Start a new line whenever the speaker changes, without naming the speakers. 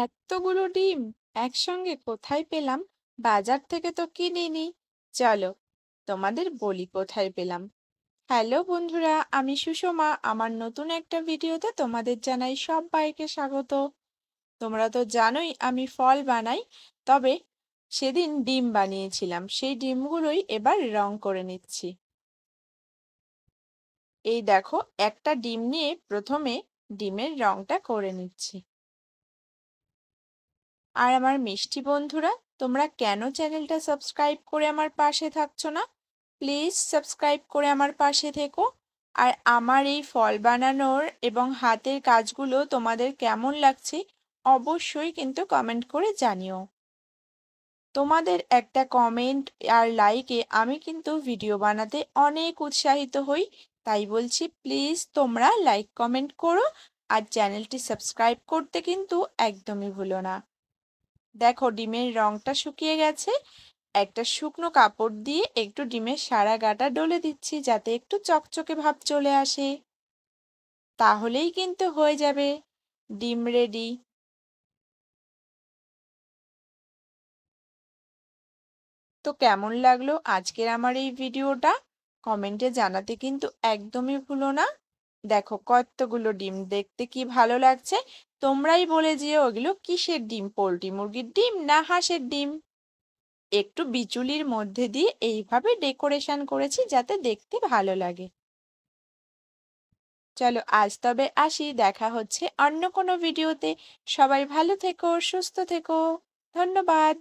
এতগুলো ডিম একসঙ্গে কোথায় পেলাম? বাজার থেকে তো কিনিনি। চলো তোমাদের বলি কোথায় পেলাম। হ্যালো বন্ধুরা, আমি সুষমা। আমার নতুন একটা ভিডিওতে তোমাদের জানাই সবাইকে স্বাগত। তোমরা তো জানোই আমি ফল বানাই, তবে সেদিন ডিম বানিয়েছিলাম। সেই ডিমগুলোই এবার রং করে নিচ্ছি। এই দেখো, একটা ডিম নিয়ে প্রথমে ডিমের রংটা করে নিচ্ছি। আর আমার মিষ্টি বন্ধুরা, তোমরা কেন চ্যানেলটা সাবস্ক্রাইব করে আমার পাশে থাকছো না? প্লিজ সাবস্ক্রাইব করে আমার পাশে থেকো। আর আমার এই ফল বানানোর এবং হাতের কাজগুলো তোমাদের কেমন লাগছে অবশ্যই কিন্তু কমেন্ট করে জানিও। তোমাদের একটা কমেন্ট আর লাইকে আমি কিন্তু ভিডিও বানাতে অনেক উৎসাহিত হই। তাই বলছি, প্লিজ তোমরা লাইক কমেন্ট করো আর চ্যানেলটি সাবস্ক্রাইব করতে কিন্তু একদমই ভুলো না। দেখো, ডিমের রংটা শুকিয়ে গেছে। একটা শুকনো কাপড় দিয়ে একটু ডিমের সারা গাটা ডলে দিচ্ছি, যাতে একটু চকচকে ভাব চলে আসে। তাহলেই কিন্তু হয়ে যাবে ডিম রেডি। তো কেমন লাগলো আজকের আমার এই ভিডিওটা কমেন্টে জানাতে কিন্তু একদমই ভুলো না। দেখো কতগুলো ডিম, দেখতে কি ভালো লাগছে। তোমরাই বলে যেও ওগুলো কিসের ডিম, পোল্ট্রি মুরগির ডিম না হাঁসের ডিম। একটু বিচুলির মধ্যে দিয়ে এইভাবে ডেকোরেশন করেছি যাতে দেখতে ভালো লাগে। চলো আজ তবে আসি, দেখা হচ্ছে অন্য কোনো ভিডিওতে। সবাই ভালো থেকো, সুস্থ থেকো। ধন্যবাদ।